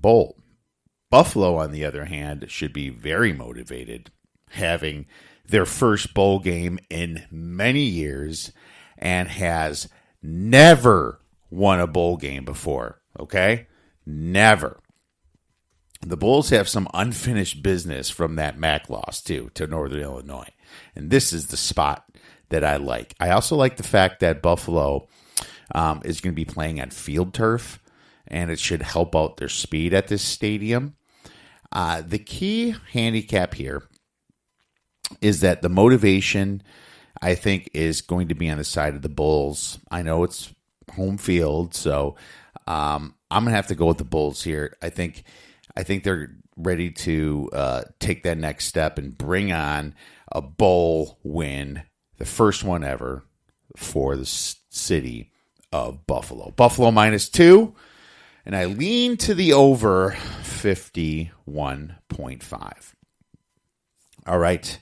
bowl. Buffalo, on the other hand, should be very motivated, having their first bowl game in many years and has never won a bowl game before, okay? Never. The Bulls have some unfinished business from that MAC loss, too, to Northern Illinois. And this is the spot that I like. I also like the fact that Buffalo is going to be playing on field turf, and it should help out their speed at this stadium. The key handicap here is that the motivation, I think, is going to be on the side of the Bulls. I know it's home field, so I'm going to have to go with the Bulls here. I think they're ready to take that next step and bring on a bowl win, the first one ever for the city of Buffalo. Buffalo -2, and I lean to the over 51.5. All right,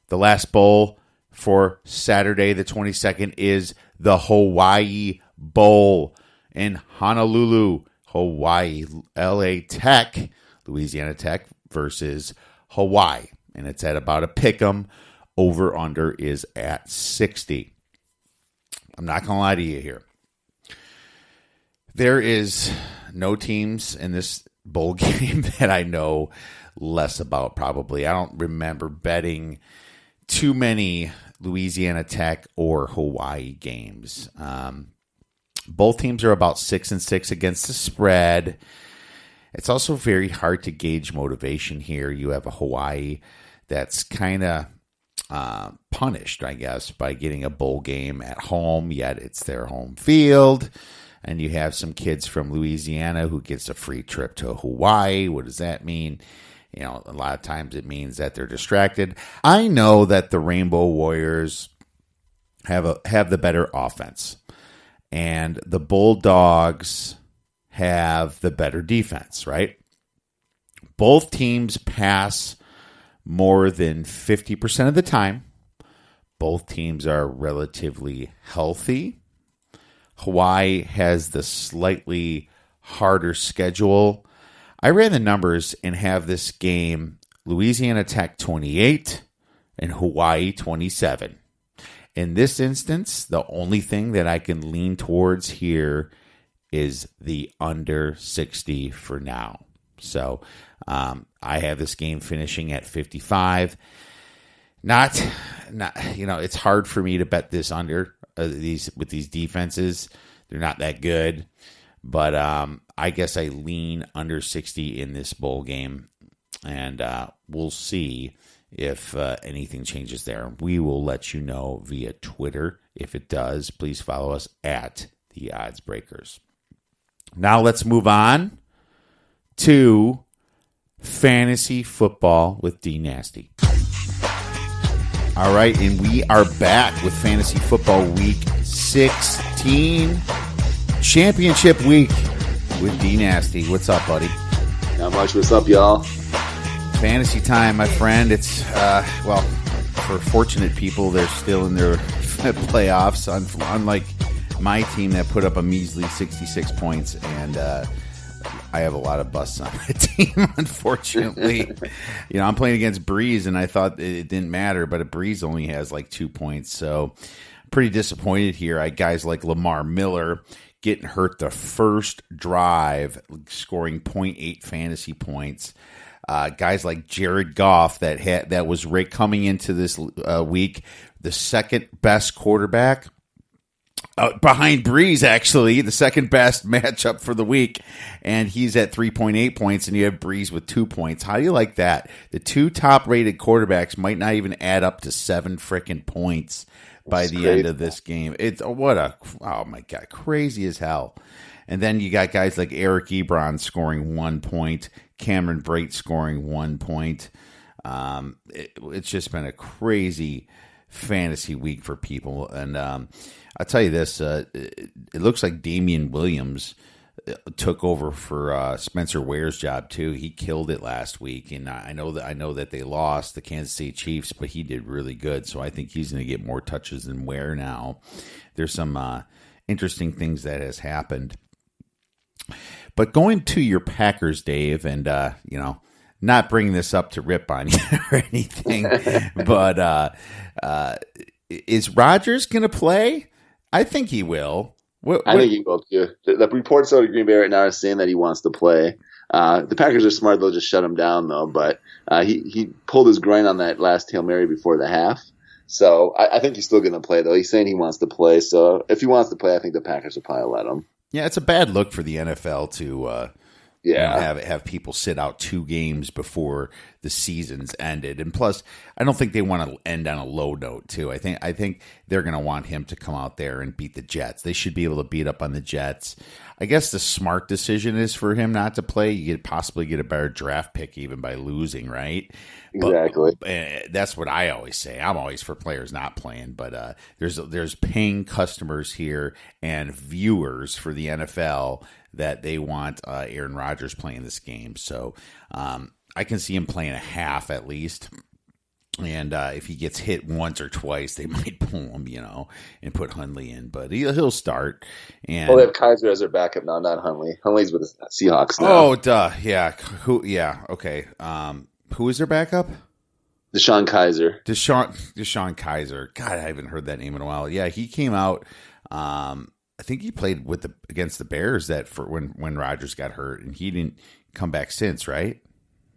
the last bowl for Saturday the 22nd is the Hawaii Bowl in Honolulu, Hawaii. Louisiana Tech versus Hawaii. And it's at about a pick'em. Over-under is at 60. I'm not going to lie to you here. There is no teams in this bowl game that I know less about, probably. I don't remember betting too many Louisiana Tech or Hawaii games. Both teams are about 6-6 against the spread. It's also very hard to gauge motivation here. You have a Hawaii that's kind of punished, I guess, by getting a bowl game at home, yet it's their home field. And you have some kids from Louisiana who gets a free trip to Hawaii. What does that mean? You know, a lot of times it means that they're distracted. I know that the Rainbow Warriors have the better offense, and the Bulldogs have the better defense, right? Both teams pass more than 50% of the time. Both teams are relatively healthy. Hawaii has the slightly harder schedule. I ran the numbers and have this game Louisiana Tech 28 and Hawaii 27. In this instance, the only thing that I can lean towards here is the under 60 for now. So I have this game finishing at 55. Not, it's hard for me to bet this under with these defenses. They're not that good, but I guess I lean under 60 in this bowl game, and we'll see if anything changes there. We will let you know via Twitter. If it does, please follow us at the OddsBreakers. Now let's move on to fantasy football with D Nasty. All right, and we are back with fantasy football week 16, championship week with D Nasty. What's up, buddy? Not much. What's up, y'all? Fantasy time, my friend. It's for fortunate people, they're still in their playoffs. Unlike my team that put up a measly 66 points, and I have a lot of busts on my team, unfortunately. I'm playing against Breeze, and I thought it didn't matter, but Breeze only has like 2 points, so I'm pretty disappointed here. I guys like Lamar Miller getting hurt the first drive, scoring 0.8 fantasy points. Guys like Jared Goff that was coming into this week, the second best quarterback. Behind Breeze, actually, the second best matchup for the week, and he's at 3.8 points, and you have Breeze with 2 points. How do you like that? The two top-rated quarterbacks might not even add up to 7 freaking points by the end of this game. It's oh my God, crazy as hell. And then you got guys like Eric Ebron scoring 1 point, Cameron Brate scoring 1 point. It's just been a crazy fantasy week for people, and I'll tell you this: it looks like Damian Williams took over for Spencer Ware's job too. He killed it last week, and I know that they lost the Kansas City Chiefs, but he did really good. So I think he's going to get more touches than Ware now. There's some interesting things that has happened But going to your Packers, Dave, and, not bringing this up to rip on you or anything, but is Rodgers going to play? I think he will. I think he will too. The reports out of Green Bay right now are saying that he wants to play. The Packers are smart; they'll just shut him down though. But he pulled his groin on that last Hail Mary before the half, so I think he's still going to play though. He's saying he wants to play, so if he wants to play, I think the Packers will probably let him. Yeah, it's a bad look for the NFL to have people sit out 2 games before the season's ended, and plus, I don't think they want to end on a low note too. I think they're going to want him to come out there and beat the Jets. They should be able to beat up on the Jets. I guess the smart decision is for him not to play. You could possibly get a better draft pick even by losing, right? Exactly. But that's what I always say. I'm always for players not playing, but there's paying customers here and viewers for the NFL that they want Aaron Rodgers playing this game. So I can see him playing a half at least. And if he gets hit once or twice, they might pull him, and put Hundley in. But he'll start. And they have Kaiser as their backup now, not Hundley. Hundley's with the Seahawks now. Oh, duh. Yeah. Yeah. Okay. Who is their backup? Deshaun Kaiser. Deshaun Kaiser. God, I haven't heard that name in a while. Yeah, he came out. I think he played against the Bears when Rodgers got hurt, and he didn't come back since, right?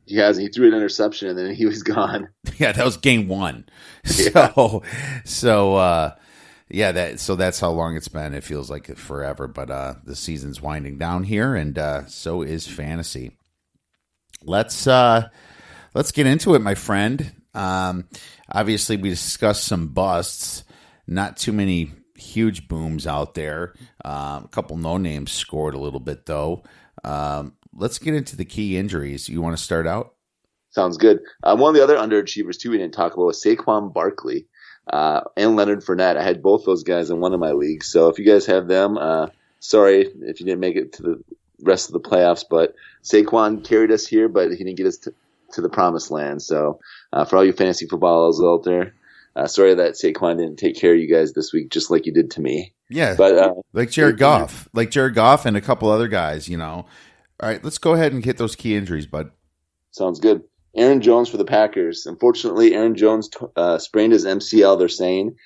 He hasn't. He threw an interception and then he was gone. Yeah, that was game 1. Yeah. So that's how long it's been. It feels like forever, but the season's winding down here, and so is fantasy. Let's get into it, my friend. Obviously, we discussed some busts. Not too many huge booms out there. A couple no names scored a little bit though. Let's get into the key injuries. You want to start out? Sounds good. One of the other underachievers, too, we didn't talk about was Saquon Barkley and Leonard Fournette. I had both those guys in one of my leagues. So if you guys have them, sorry if you didn't make it to the rest of the playoffs. But Saquon carried us here, but he didn't get us to the promised land. So for all you fantasy footballers out there, sorry that Saquon didn't take care of you guys this week just like you did to me. Yeah, but like Jared Goff and a couple other guys, All right, let's go ahead and hit those key injuries, bud. Sounds good. Aaron Jones for the Packers. Unfortunately, Aaron Jones sprained his MCL, they're saying.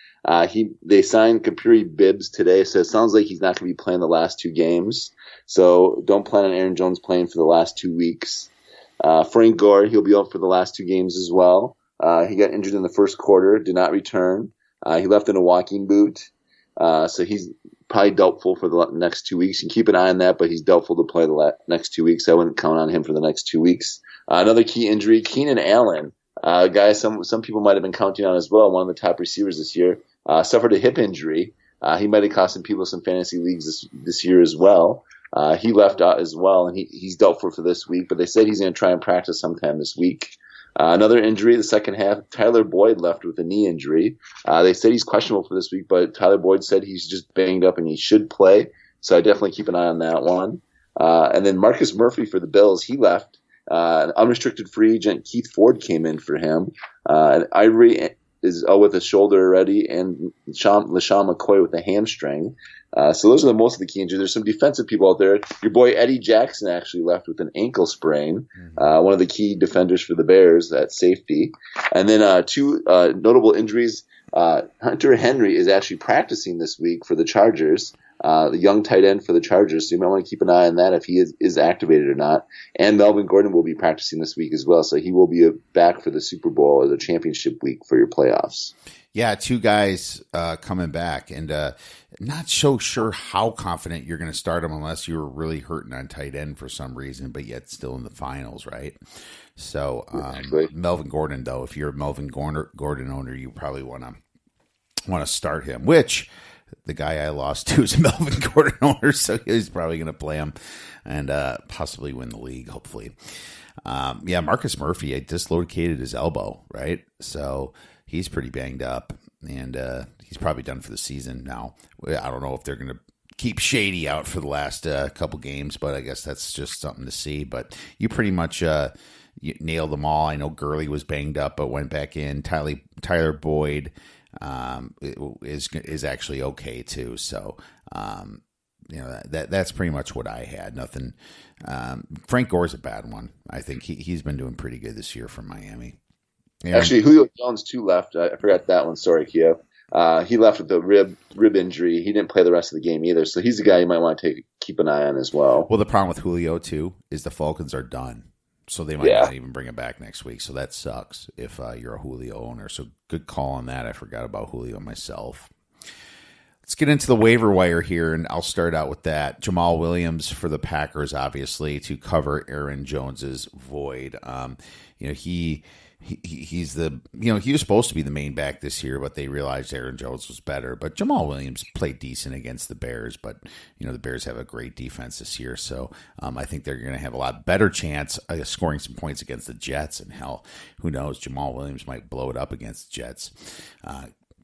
They signed Kapri Bibbs today, so it sounds like he's not going to be playing the last 2 games. So don't plan on Aaron Jones playing for the last 2 weeks. Frank Gore, he'll be out for the last 2 games as well. He got injured in the first quarter, did not return. He left in a walking boot. So he's probably doubtful for the next 2 weeks. You can keep an eye on that, but he's doubtful to play the next 2 weeks. I wouldn't count on him for the next 2 weeks. Another key injury, Keenan Allen, a guy some people might have been counting on as well, one of the top receivers this year, suffered a hip injury. He might have cost some people some fantasy leagues this year as well. He left out as well, and he's doubtful for this week, but they said he's going to try and practice sometime this week. Another injury, the second half, Tyler Boyd left with a knee injury. They said he's questionable for this week, but Tyler Boyd said he's just banged up and he should play. So I definitely keep an eye on that one. And then Marcus Murphy for the Bills, he left. An unrestricted free agent, Keith Ford, came in for him. And Ivory is out with a shoulder already, and LaShawn McCoy with a hamstring. So those are most of the key injuries. There's some defensive people out there. Your boy Eddie Jackson actually left with an ankle sprain, one of the key defenders for the Bears at safety. And then 2 notable injuries. Hunter Henry is actually practicing this week for the Chargers, the young tight end for the Chargers. So you might want to keep an eye on that if he is activated or not. And Melvin Gordon will be practicing this week as well. So he will be back for the Super Bowl or the championship week for your playoffs. Yeah, 2 guys coming back, and not so sure how confident you're going to start them unless you're really hurting on tight end for some reason, but yet still in the finals, right? So Melvin Gordon, though, if you're a Melvin Gordon owner, you probably want to start him, which the guy I lost to is a Melvin Gordon owner, so he's probably going to play him and possibly win the league, hopefully. Marcus Murphy, I dislocated his elbow, right? So he's pretty banged up, and he's probably done for the season now. I don't know if they're going to keep Shady out for the last couple games, but I guess that's just something to see. But you pretty much you nailed them all. I know Gurley was banged up, but went back in. Tyler Boyd is actually okay too. So that's pretty much what I had. Nothing. Frank Gore's a bad one. I think he's been doing pretty good this year for Miami. Actually, Julio Jones too left. I forgot that one. Sorry, Kiev. He left with the rib injury. He didn't play the rest of the game either. So he's a guy you might want to keep an eye on as well. Well, the problem with Julio too is the Falcons are done. So they might not even bring him back next week. So that sucks if you're a Julio owner. So good call on that. I forgot about Julio myself. Let's get into the waiver wire here, and I'll start out with that. Jamal Williams for the Packers, obviously, to cover Aaron Jones's void. He's the he was supposed to be the main back this year, but they realized Aaron Jones was better. But Jamal Williams played decent against the Bears, but the Bears have a great defense this year, so I think they're going to have a lot better chance of scoring some points against the Jets. And hell, who knows? Jamal Williams might blow it up against the Jets.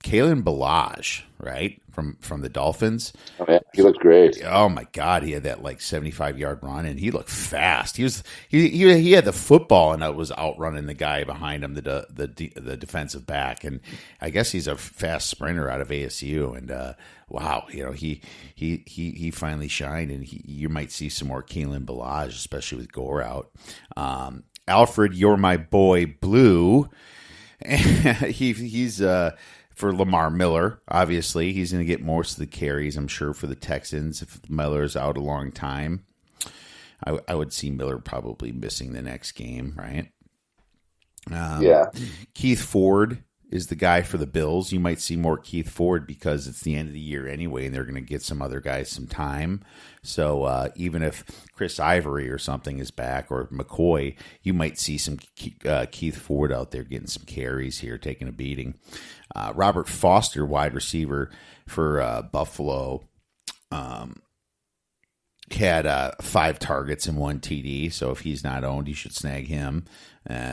Kalen Ballage, right, from the Dolphins. Oh, yeah, he looked great. Oh my God, he had that 75-yard run, and he looked fast. He had the football, and I was outrunning the guy behind him, the defensive back, and I guess he's a fast sprinter out of ASU. And wow, he finally shined, and you might see some more Kalen Ballage, especially with Gore out. Alfred, you're my boy, Blue. He's for Lamar Miller, obviously. He's going to get most of the carries, I'm sure, for the Texans if Miller's out a long time. I would see Miller probably missing the next game, right? Keith Ford is the guy for the Bills. You might see more Keith Ford because it's the end of the year anyway, and they're going to get some other guys some time. So even if Chris Ivory or something is back, or McCoy, you might see some Keith Ford out there getting some carries here, taking a beating. Robert Foster, wide receiver for Buffalo, had 5 targets and 1 TD. So if he's not owned, you should snag him.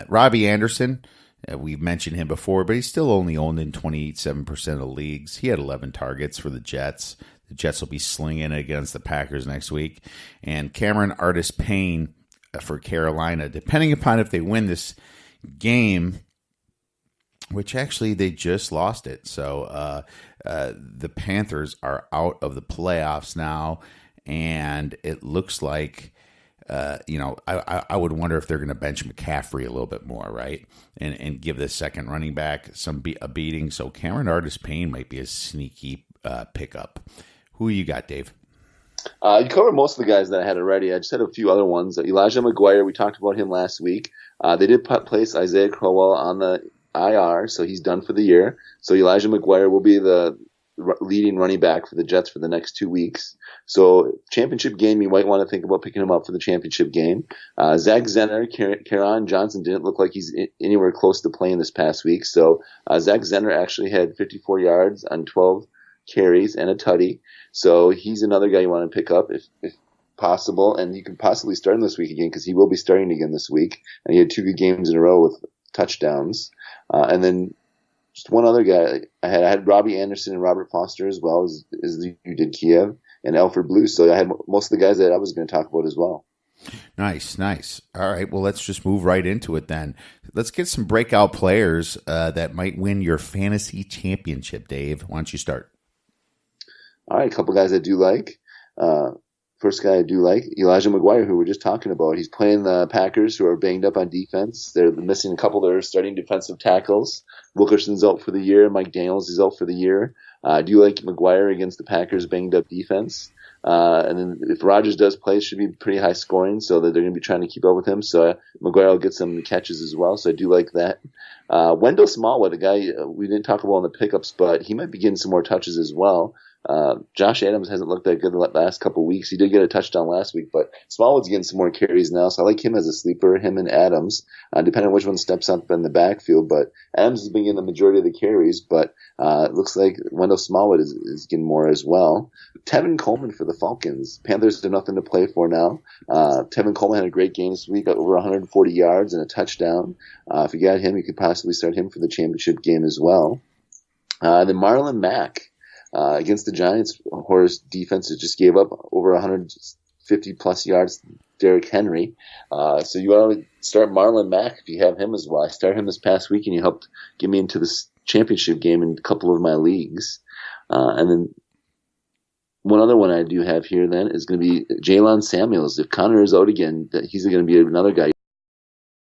Robbie Anderson, we've mentioned him before, but he's still only owned in 27% of leagues. He had 11 targets for the Jets. The Jets will be slinging it against the Packers next week. And Cameron Artis-Payne for Carolina, depending upon if they win this game, which actually they just lost it. So the Panthers are out of the playoffs now, and it looks like I would wonder if they're going to bench McCaffrey a little bit more, right? And give the second running back a beating. So Cameron Artis-Payne might be a sneaky pickup. Who you got, Dave? You covered most of the guys that I had already. I just had a few other ones. Elijah McGuire, we talked about him last week. They did place Isaiah Crowell on the IR, so he's done for the year. So Elijah McGuire will be the leading running back for the Jets for the next 2 weeks. So championship game, you might want to think about picking him up for the championship game. Zach Zenner, Kerryon Johnson didn't look like he's anywhere close to playing this past week. So Zach Zenner actually had 54 yards on 12 carries and a tutty. So he's another guy you want to pick up if possible. And you can possibly start him this week again because he will be starting again this week. And he had 2 good games in a row with touchdowns. And then just one other guy I had Robbie Anderson and Robert Foster as well as you did, Kiev, and Alfred Blue. So I had most of the guys that I was going to talk about as well. Nice. All right, well, let's just move right into it then. Let's get some breakout players that might win your fantasy championship. Dave, why don't you start? All right, a couple guys I do like. First guy I do like, Elijah McGuire, who we're just talking about. He's playing the Packers, who are banged up on defense. They're missing a couple of their starting defensive tackles. Wilkerson's out for the year. Mike Daniels is out for the year. I do like McGuire against the Packers' banged-up defense. And then if Rodgers does play, it should be pretty high scoring, so that they're going to be trying to keep up with him. So McGuire will get some catches as well, so I do like that. Wendell Smallwood, a guy we didn't talk about in the pickups, but he might be getting some more touches as well. Josh Adams hasn't looked that good the last couple of weeks. He did get a touchdown last week, but Smallwood's getting some more carries now, so I like him as a sleeper, him and Adams, depending on which one steps up in the backfield. But Adams has been getting the majority of the carries, but it looks like Wendell Smallwood is getting more as well. Tevin Coleman for the Falcons. Panthers have nothing to play for now. Tevin Coleman had a great game this week, got over 140 yards and a touchdown. If you got him, you could possibly start him for the championship game as well. Then Marlon Mack. Against the Giants, Horace defense just gave up over 150 plus yards to Derrick Henry. So you want to start Marlon Mack if you have him as well. I started him this past week and he helped get me into this championship game in a couple of my leagues. And then one other one I do have here then is going to be Jalen Samuels. If Connor is out again, he's going to be another guy